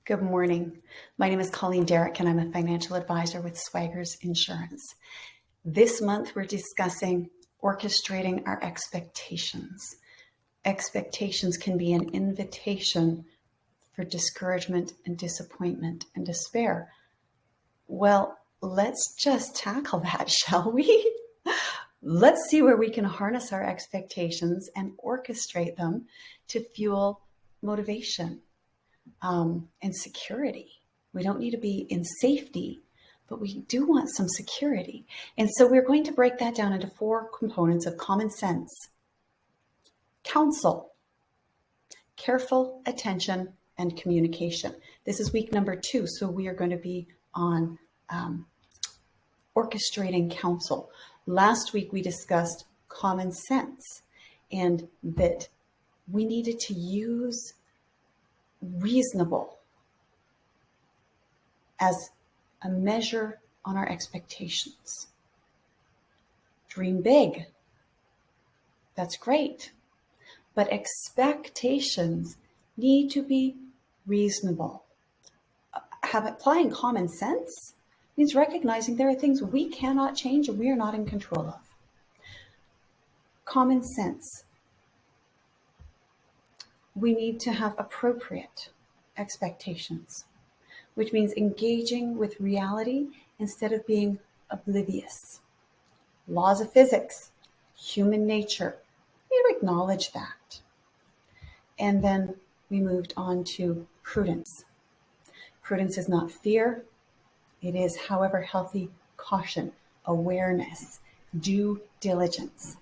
Good morning. My name is Colleen Derrick, and I'm a financial advisor with Swaggers Insurance. This month, we're discussing orchestrating our expectations. Expectations can be an invitation for discouragement and disappointment and despair. Well, let's just tackle that, shall we? Let's see where we can harness our expectations and orchestrate them to fuel motivation and security. We don't need to be in safety, but we do want some security. And so we're going to break that down into 4 components of common sense, counsel, careful attention, and communication. This is week number 2, so we are going to be on orchestrating counsel. Last week we discussed common sense and that we needed to use reasonable as a measure on our expectations. Dream big. That's great. But expectations need to be reasonable. Applying common sense means recognizing there are things we cannot change and we are not in control of. Common sense. We need to have appropriate expectations, which means engaging with reality instead of being oblivious. Laws of physics, human nature, we acknowledge that. And then we moved on to prudence. Prudence is not fear. It is, however, healthy caution, awareness, due diligence.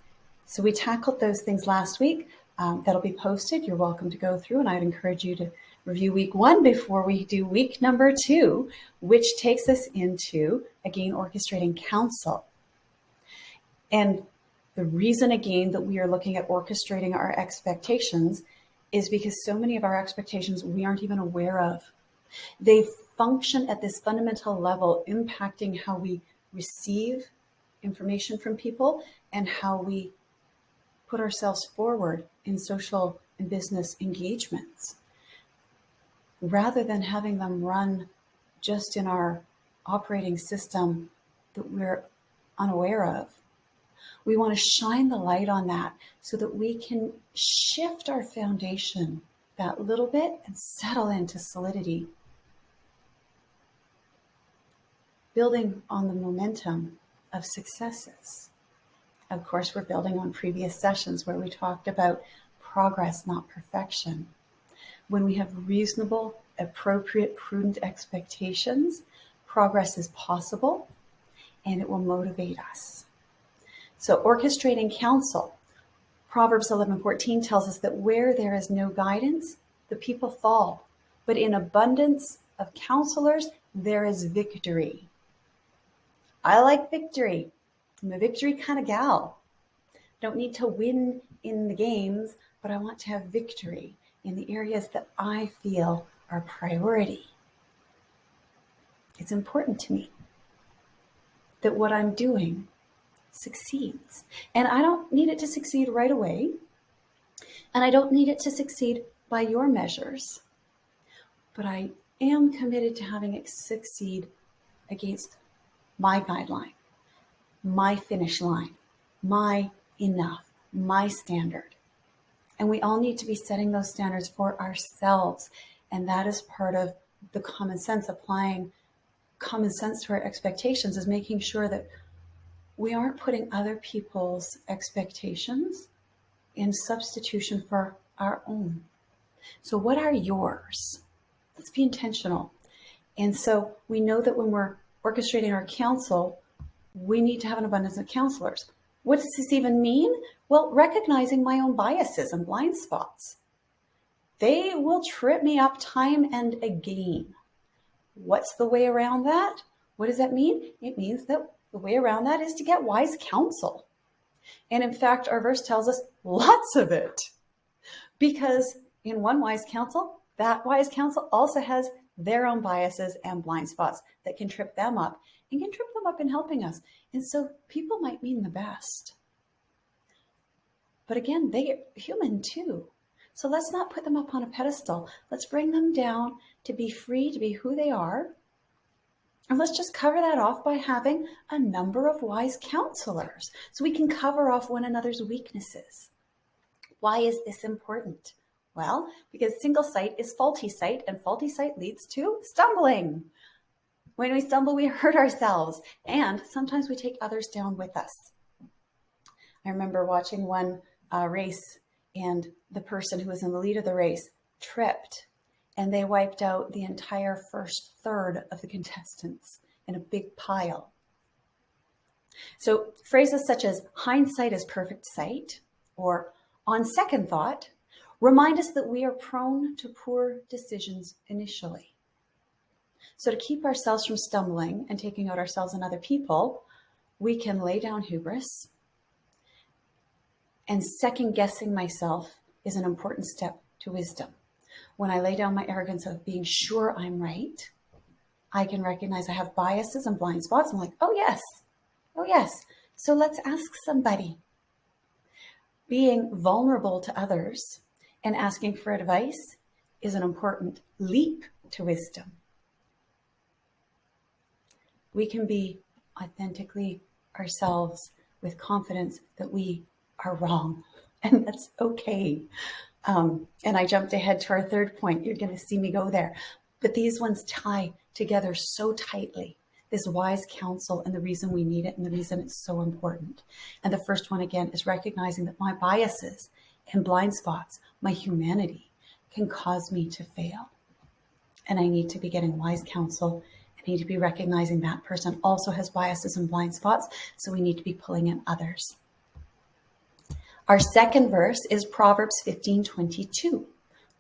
So we tackled those things last week. That'll be posted. You're welcome to go through, and I'd encourage you to review week 1 before we do week number 2, which takes us into, again, orchestrating counsel. And the reason, again, that we are looking at orchestrating our expectations is because so many of our expectations we aren't even aware of. They function at this fundamental level, impacting how we receive information from people and how we put ourselves forward in social and business engagements, rather than having them run just in our operating system that we're unaware of. We want to shine the light on that so that we can shift our foundation that little bit and settle into solidity, building on the momentum of successes. Of course, we're building on previous sessions where we talked about progress, not perfection. When we have reasonable, appropriate, prudent expectations, progress is possible and it will motivate us. So orchestrating counsel. Proverbs 11:14 tells us that where there is no guidance, the people fall. But in abundance of counselors, there is victory. I like victory. I'm a victory kind of gal. Don't need to win in the games, but I want to have victory in the areas that I feel are priority. It's important to me that what I'm doing succeeds. And I don't need it to succeed right away. And I don't need it to succeed by your measures. But I am committed to having it succeed against my guideline, my finish line, my enough, my standard. And we all need to be setting those standards for ourselves. And that is part of the common sense. Applying common sense to our expectations is making sure that we aren't putting other people's expectations in substitution for our own. So what are yours? Let's be intentional. And so we know that when we're orchestrating our counsel, we need to have an abundance of counselors. What does this even mean? Well, recognizing my own biases and blind spots. They will trip me up time and again. What's the way around that? What does that mean? It means that the way around that is to get wise counsel. And in fact, our verse tells us lots of it. Because in one wise counsel, that wise counsel also has their own biases and blind spots that can trip them up and can trip them up in helping us. And so people might mean the best. But again, they're human too. So let's not put them up on a pedestal. Let's bring them down to be free, to be who they are. And let's just cover that off by having a number of wise counselors so we can cover off one another's weaknesses. Why is this important? Well, because single sight is faulty sight, and faulty sight leads to stumbling. When we stumble, we hurt ourselves, and sometimes we take others down with us. I remember watching one race, and the person who was in the lead of the race tripped, and they wiped out the entire first third of the contestants in a big pile. So phrases such as hindsight is perfect sight or on second thought remind us that we are prone to poor decisions initially. So to keep ourselves from stumbling and taking out ourselves and other people, we can lay down hubris. And second guessing myself is an important step to wisdom. When I lay down my arrogance of being sure I'm right, I can recognize I have biases and blind spots. I'm like, oh yes. So let's ask somebody. Being vulnerable to others and asking for advice is an important leap to wisdom. We can be authentically ourselves with confidence that we are wrong, and that's okay. And I jumped ahead to our third point. You're going to see me go there. But these ones tie together so tightly, this wise counsel and the reason we need it and the reason it's so important. And the first one, again, is recognizing that my biases and blind spots, my humanity, can cause me to fail. And I need to be getting wise counsel. I need to be recognizing that person also has biases and blind spots, so we need to be pulling in others. Our second verse is Proverbs 15:22,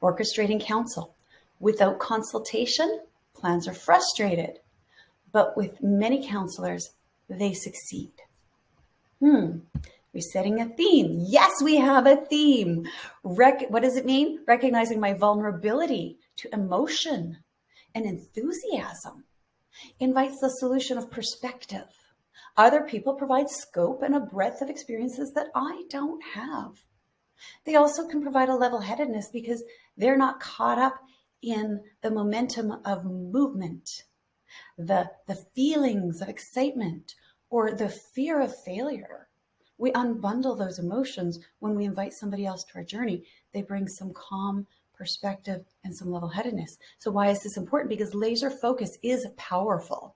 orchestrating counsel. Without consultation, plans are frustrated, but with many counselors, they succeed. We're setting a theme. Yes, we have a theme. What does it mean? Recognizing my vulnerability to emotion and enthusiasm invites the solution of perspective. Other people provide scope and a breadth of experiences that I don't have. They also can provide a level-headedness because they're not caught up in the momentum of movement, the feelings of excitement, or the fear of failure. We unbundle those emotions when we invite somebody else to our journey. They bring some calm perspective and some level-headedness. So why is this important? Because laser focus is powerful.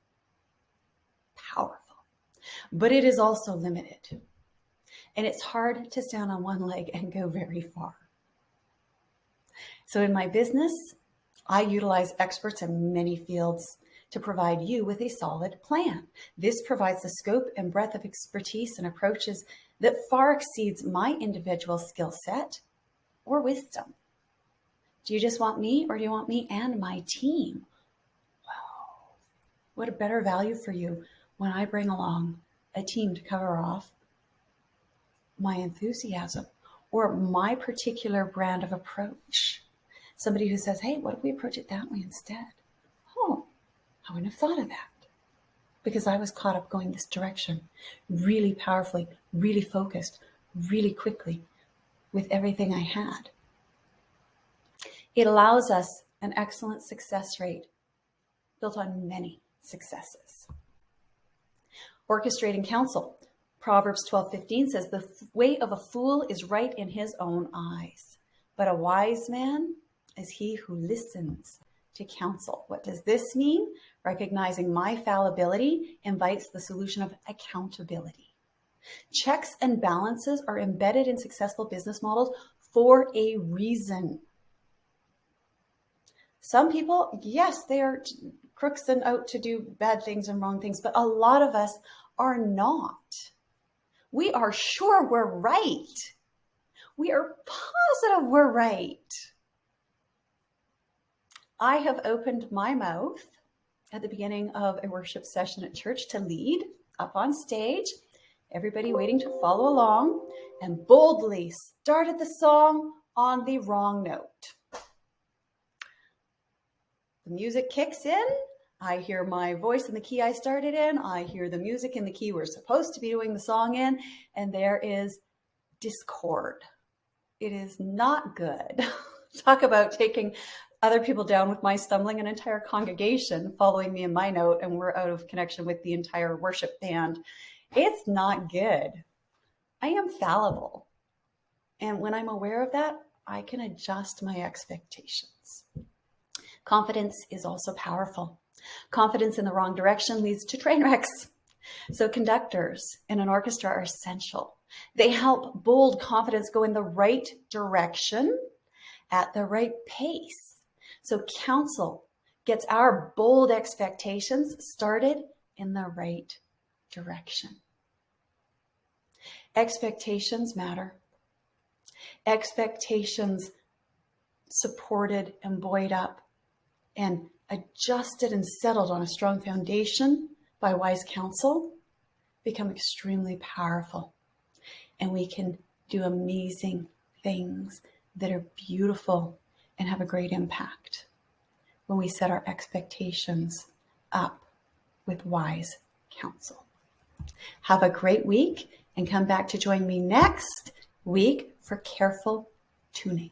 But it is also limited. And it's hard to stand on one leg and go very far. So in my business, I utilize experts in many fields to provide you with a solid plan. This provides the scope and breadth of expertise and approaches that far exceeds my individual skill set or wisdom. Do you just want me, or do you want me and my team? Wow, what a better value for you when I bring along a team to cover off my enthusiasm or my particular brand of approach. Somebody who says, hey, what if we approach it that way instead? Oh, I wouldn't have thought of that because I was caught up going this direction really powerfully, really focused, really quickly with everything I had. It allows us an excellent success rate built on many successes. Orchestrating counsel. Proverbs 12:15 says, the way of a fool is right in his own eyes, but a wise man is he who listens to counsel. What does this mean? Recognizing my fallibility invites the solution of accountability. Checks and balances are embedded in successful business models for a reason. Some people, yes, they are crooks and out to do bad things and wrong things, but a lot of us are not. We are sure we're right. We are positive we're right. I have opened my mouth at the beginning of a worship session at church to lead up on stage, everybody waiting to follow along, and boldly started the song on the wrong note. The music kicks in. I hear my voice in the key I started in. I hear the music in the key we're supposed to be doing the song in. And there is discord. It is not good. Talk about taking other people down with my stumbling, an entire congregation following me in my note, and we're out of connection with the entire worship band. It's not good. I am fallible. And when I'm aware of that, I can adjust my expectations. Confidence is also powerful. Confidence in the wrong direction leads to train wrecks. So conductors in an orchestra are essential. They help bold confidence go in the right direction at the right pace. So counsel gets our bold expectations started in the right direction. Expectations matter. Expectations supported and buoyed up and adjusted and settled on a strong foundation by wise counsel become extremely powerful. And we can do amazing things that are beautiful and have a great impact when we set our expectations up with wise counsel. Have a great week and come back to join me next week for careful tuning.